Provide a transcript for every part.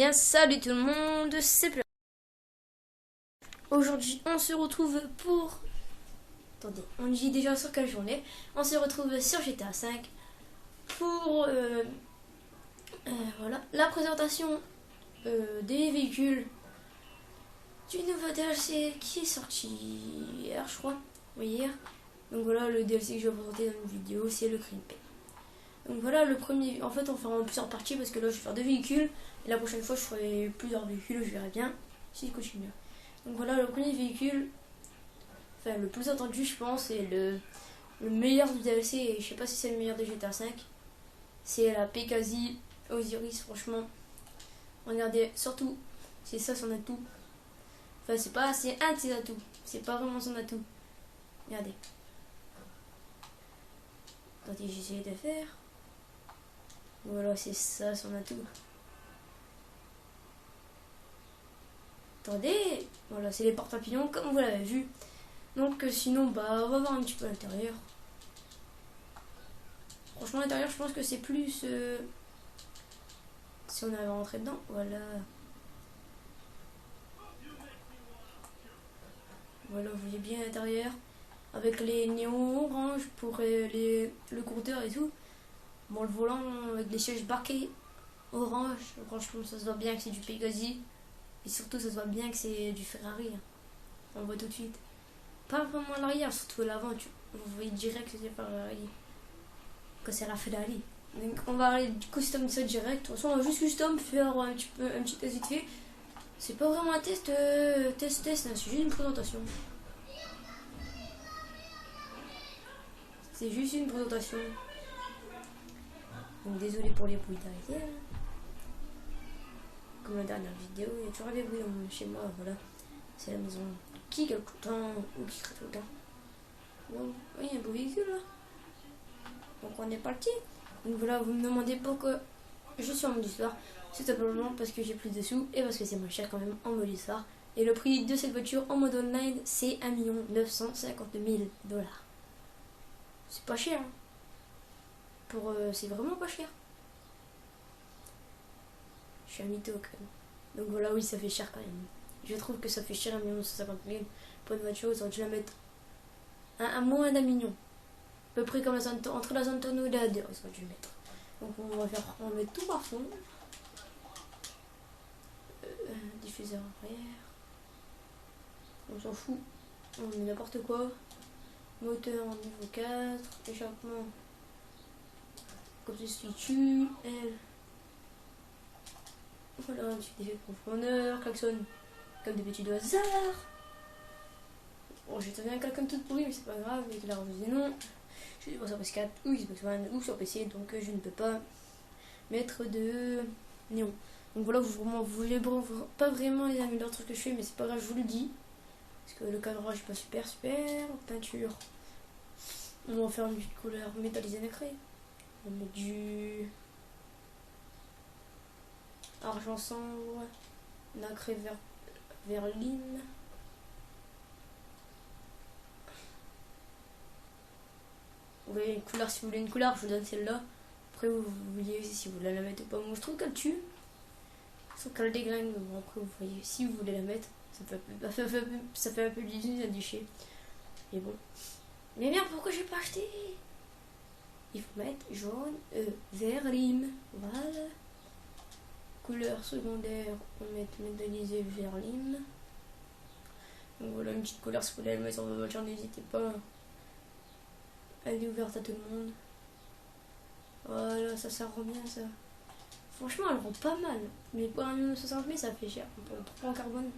bien, salut tout le monde, c'est Pleur. Aujourd'hui, on se retrouve pour... Attendez, on dit déjà sur quelle journée. On se retrouve sur GTA 5 pour voilà, la présentation des véhicules du nouveau DLC qui est sorti hier, je crois. Oui, hier. Donc voilà, le DLC que je vais vous présenter dans une vidéo, c'est le Green-P. Donc voilà, le premier... En fait, on fera en plusieurs parties parce que là, je vais faire deux véhicules. Et la prochaine fois, je ferai plusieurs véhicules, je verrai bien si je continue. Donc voilà, le premier véhicule, enfin le plus attendu, je pense, et le meilleur du DLC, et je sais pas si c'est le meilleur de GTA 5. C'est la Pegasi Osiris, franchement. Regardez, surtout, c'est ça son atout. Enfin, c'est un de ses atouts. C'est pas vraiment son atout. Regardez. Attendez, j'essaie de faire. Voilà, c'est ça son atout. Attendez, voilà, c'est les porte-papillons comme vous l'avez vu. Donc sinon, bah, on va voir un petit peu l'intérieur. Franchement, l'intérieur, je pense que c'est plus... si on avait rentré dedans, voilà. Voilà, vous voyez bien l'intérieur. Avec les néons orange pour le compteur et tout. Bon, le volant avec des sièges barqués orange. Franchement, ça se voit bien que c'est du Pegasi. Et surtout, ça se voit bien que c'est du Ferrari. On voit tout de suite. Pas vraiment à l'arrière, surtout à l'avant. Vous voyez direct que c'est Ferrari. Que c'est la Ferrari. Donc on va aller du custom ça direct. De toute façon, on va juste custom faire un petit test vite fait. C'est pas vraiment un test, test, hein, c'est juste une présentation. C'est juste une présentation. Donc désolé pour les bruits d'arrière. Comme la dernière vidéo, il y a toujours des bruits chez moi, voilà. C'est la maison qui gueule tout le temps ou qui crie tout le temps. Bon, oui, il y a un beau véhicule là. Donc on est parti. Donc voilà, vous me demandez pourquoi je suis en mode histoire. C'est simplement parce que j'ai plus de sous et parce que c'est moins cher quand même en mode histoire. Et le prix de cette voiture en mode online, c'est 1 950 000 $. C'est pas cher. Hein. C'est vraiment pas cher. Je suis un mytho quand même. Donc voilà, oui, ça fait cher quand même. Je trouve que ça fait cher 1 950 000 pour une voiture. Ils auraient dû la mettre à moins d'1 million. À peu près comme entre la zone tonneau et la 2, ils auraient dû mettre. Donc on va mettre tout par fond. Diffuseur arrière. On s'en fout. On met n'importe quoi. Moteur en niveau 4. Échappement. Comme ça se situe. Voilà, un petit effet de profondeur. Klaxon. Comme des petits hasard. Bon, j'ai trouvé un klaxon tout pourri, mais c'est pas grave. Avec la revue des noms. Je suis sur PS4 ou Xbox One ou sur PC, donc je ne peux pas mettre de néon. Donc voilà, vous voyez pas vraiment les améliorements que je fais, mais c'est pas grave, je vous le dis. Parce que le cadrage est pas super. Peinture. On va faire une petite couleur métallisée nacrée. On met du argent sombre, nacré vert lime. Vous voyez une couleur, si vous voulez une couleur, je vous donne celle-là. Après, vous voyez si vous voulez la mettre ou pas. Moi, je trouve qu'elle tue. Je trouve qu'elle déglingue. Bon, après, vous voyez, si vous voulez la mettre, ça fait un peu d'usine à déchet. Mais bon. Mais merde, pourquoi j'ai pas acheté? Il faut mettre jaune, vert lime. Voilà. Couleur secondaire, on va mettre métallisé vert lime. Donc voilà une petite couleur, si vous voulez la mettre sur votre voiture, n'hésitez pas. Elle est ouverte à tout le monde. Voilà, ça rend bien ça. Franchement, elle rend pas mal. Mais pour un 60 000, ça fait cher. Pour le 3 en carbone.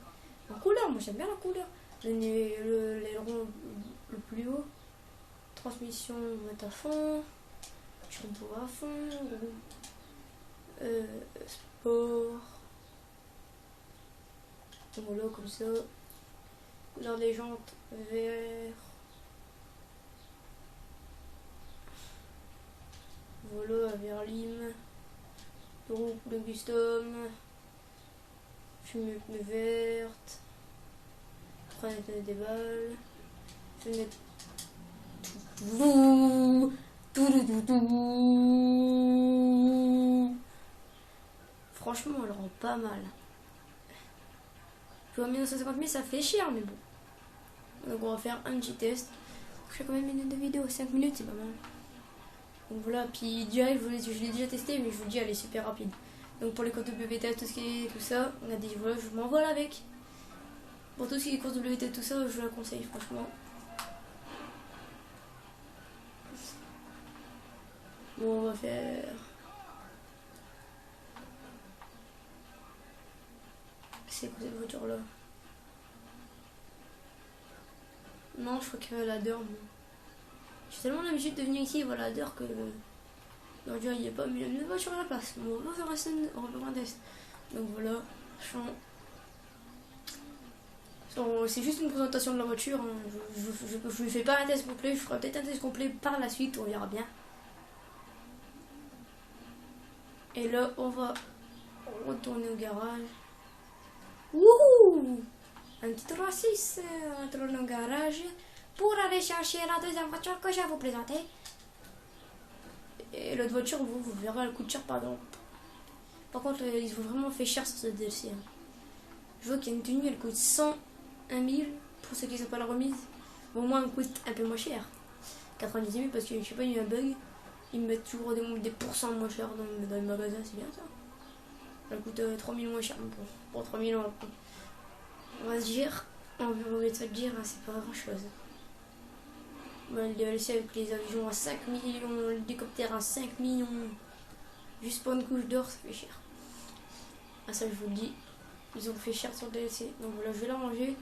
En couleur, moi j'aime bien la couleur. L'aileron le plus haut. Transmission, on va mettre à fond. Turbo à fond. Sport. Voilà, comme ça. Couleur des jantes, vert. Voilà, vert lime. Donc, le custom. Fumée pneu verte. Prenez des balles. Je vais mettre tout. Franchement, franchement, elle rend pas mal. Je vois 1950 000, ça fait cher, mais bon. Donc on va faire un petit test. Je fais combien de minutes de vidéo? 5 minutes, c'est pas mal. Donc voilà, puis direct, je l'ai déjà testé, mais je vous dis, elle est super rapide. Donc pour les courses WT, tout ce qui est tout ça, on a dit, voilà, je m'envole avec. Pour tout ce qui est courses WT, tout ça, je la conseille, franchement. Bon, on va faire... C'est quoi cette voiture là? Non, je crois qu'elle adore. J'ai tellement l'habitude de venir ici, voilà, adore que. Non, il n'y a pas une voiture à la place. Bon, on va faire un test. Donc voilà, c'est juste une présentation de la voiture. Hein. Je ne fais pas un test complet, je ferai peut-être un test complet par la suite, on verra bien. Et là, on va retourner au garage. Wouhou! Un petit 3-6, on retourne au garage pour aller chercher la deuxième voiture que je vais vous présenter. Et l'autre voiture, vous verrez, elle coûte cher, pardon. Par contre, ils ont vraiment fait cher sur ce DLC. Hein. Je vois qu'il y a une tenue, elle coûte 101 000 pour ceux qui ne sont pas la remise. Bon, moi, elle me coûte un peu moins cher. 90 000 parce que je sais pas, il y a eu un bug. Ils me mettent toujours des pourcents moins cher dans les magasins, c'est bien ça. Elle coûte 3 000 moins cher. Bon, pour 3 000 €. On va se dire, on va se dire, hein, c'est pas grand chose. Bon, le DLC avec les avions à 5 millions, l'hélicoptère à 5 millions. Juste pour une couche d'or, ça fait cher. Ah, ça, je vous le dis. Ils ont fait cher sur le DLC. Donc voilà, je vais la ranger.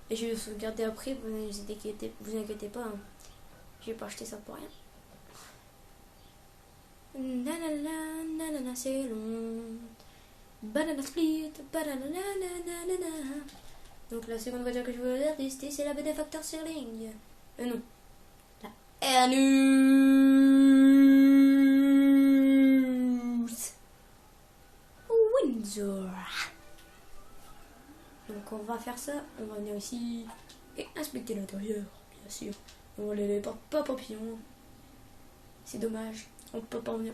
Et je vais le sauvegarder après. Vous inquiétez pas. Hein. Je vais pas acheter ça pour rien. Nanana, nanana, c'est long. Banana split. Banana, nanana. Donc la seconde voiture que je vais tester, c'est la Benefactor Sterling. Non. La Airnews. Windsor. Donc on va faire ça. On va venir ici et inspecter l'intérieur, bien sûr. On va les portes pas papillons. C'est dommage. On peut pas en venir.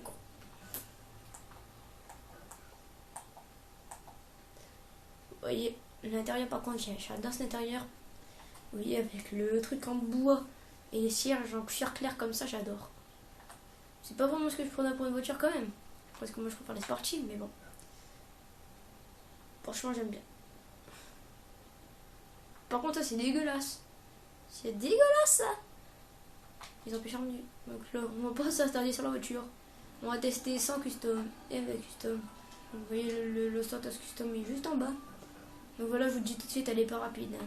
Vous voyez, l'intérieur par contre, j'adore cet intérieur. Vous voyez, avec le truc en bois et les cierges en cuir clair comme ça, j'adore. C'est pas vraiment ce que je prenais pour une voiture quand même. Parce que moi je préfère les sportives, mais bon. Franchement, j'aime bien. Par contre, ça c'est dégueulasse. C'est dégueulasse ça. Ils ont pu changer. Donc là, on va pas s'attarder sur la voiture. On va tester sans custom et avec custom. Donc, vous voyez, le status custom est juste en bas. Donc voilà, je vous dis tout de suite, elle est pas rapide. Hein.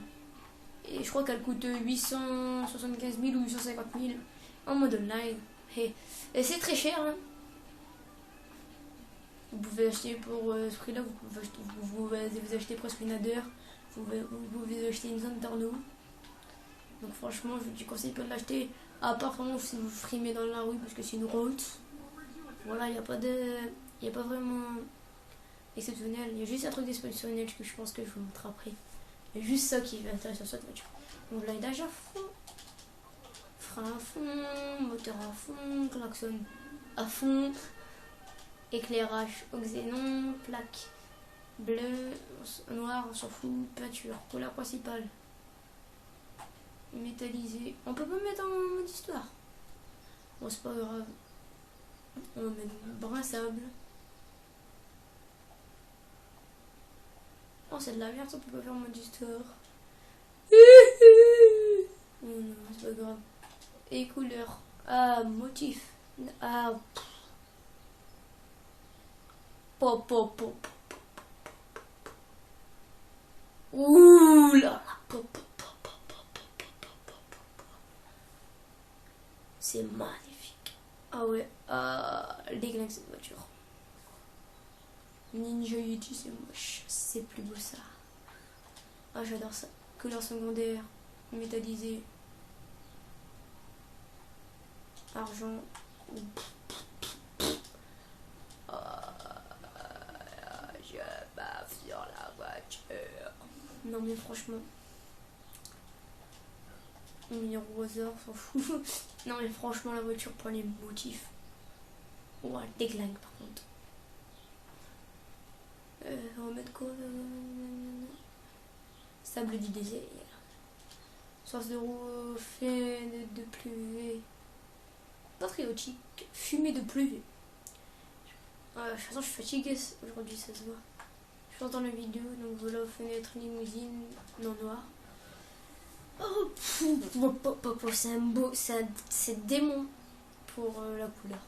Et je crois qu'elle coûte 875 000 ou 850 000 en mode online. Et c'est très cher. Hein. Vous pouvez acheter pour ce prix-là, vous pouvez acheter presque une Adder. Vous pouvez acheter une zone Torno. Donc franchement, je vous conseille pas de l'acheter. À part vraiment si vous frimez dans la rue parce que c'est une route. Voilà, il n'y a pas vraiment exceptionnel. Il y a juste un truc exceptionnel que je pense que je vous montre après. Il y a juste ça qui est intéressant sur cette voiture. Donc l'aidage à fond. Frein à fond. Moteur à fond. Klaxon à fond. Éclairage au xénon. Plaque bleu, noir, on s'en fout. Peinture, couleur principale. Métallisé. On peut pas mettre en mode histoire. Bon, c'est pas grave. On va mettre brun sable. Oh, c'est de la merde, on peut pas faire en mode histoire. Oh non, c'est pas grave. Et couleur. Ah, motif. Ah. Pop, pop, pop. Ouh là là. Pop, pop. C'est magnifique. Ah ouais, déglingue cette voiture. Ninja Yeti, c'est moche. C'est plus beau ça. Ah, j'adore ça. Couleur secondaire, métallisé, argent. Je baffe sur la voiture. Non mais franchement. On ira au hasard, s'en fout. Non mais franchement la voiture pour les motifs. Oh, elle déglingue par contre. On va mettre quoi? Sable du désert. Source de roue, fait de pluie. Patriotique, fumée de pluie. De toute façon, je suis fatiguée aujourd'hui, ça se voit. Je pense dans la vidéo, donc voilà, fenêtre, limousine, non noir. Oh, c'est démon pour la couleur.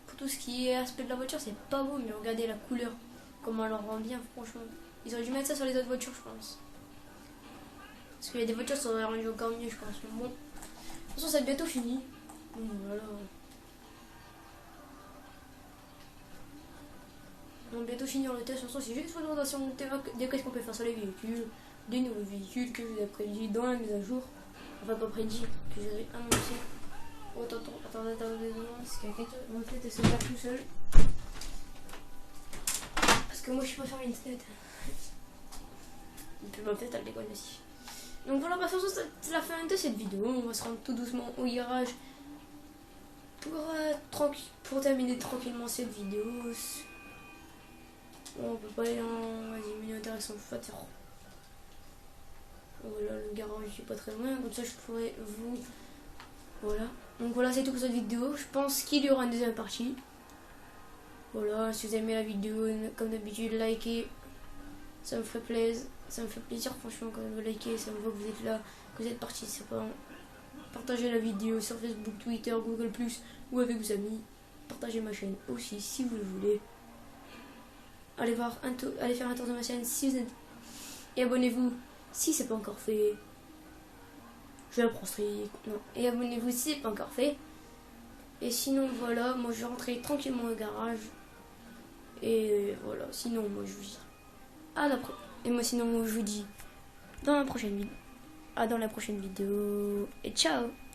Pour tout ce qui est aspect de la voiture, c'est pas beau, mais regardez la couleur, comment elle en rend bien, franchement. Ils auraient dû mettre ça sur les autres voitures, je pense. Parce qu'il y a des voitures, ça aurait rendu encore mieux, je pense. Mais bon, de toute façon, c'est bientôt fini. Donc voilà. On va bientôt finir le test. De toute façon, c'est juste une présentation des qu'est-ce qu'on peut faire sur les véhicules, des nouveaux véhicules que je vous ai prédit dans la mise à jour. Enfin, pas prédit, que j'avais annoncé. Oh, attendez, parce qu'il y a quelqu'un qui va peut-être se faire tout seul. Parce que moi, je suis pas faire une tête. Et puis, ma tête, elle déconne aussi. Donc voilà, de toute façon, c'est la fin de cette vidéo. On va se rendre tout doucement au garage pour terminer tranquillement cette vidéo. Bon, on peut pas aller en 10 minutes intéressant, faut pas faire. Voilà, le garage est pas très loin, comme ça je pourrais vous. Voilà. Donc voilà, c'est tout pour cette vidéo. Je pense qu'il y aura une deuxième partie. Voilà, si vous aimez la vidéo, comme d'habitude, likez. Ça me ferait plaisir. Ça me fait plaisir, franchement, quand vous likez, ça me voit que vous êtes là, que vous êtes participant. Partagez la vidéo sur Facebook, Twitter, Google+, ou avec vos amis. Partagez ma chaîne aussi, si vous le voulez. Allez faire un tour de ma chaîne si vous êtes... Et abonnez-vous si c'est pas encore fait. Je la prends strict. Non. Et abonnez-vous si c'est pas encore fait. Et sinon, voilà, moi je vais rentrer tranquillement au garage. Et voilà, sinon, moi je vous dis à la prochaine. Et moi, sinon, moi je vous dis dans la prochaine vidéo. Dans la prochaine vidéo. Et ciao!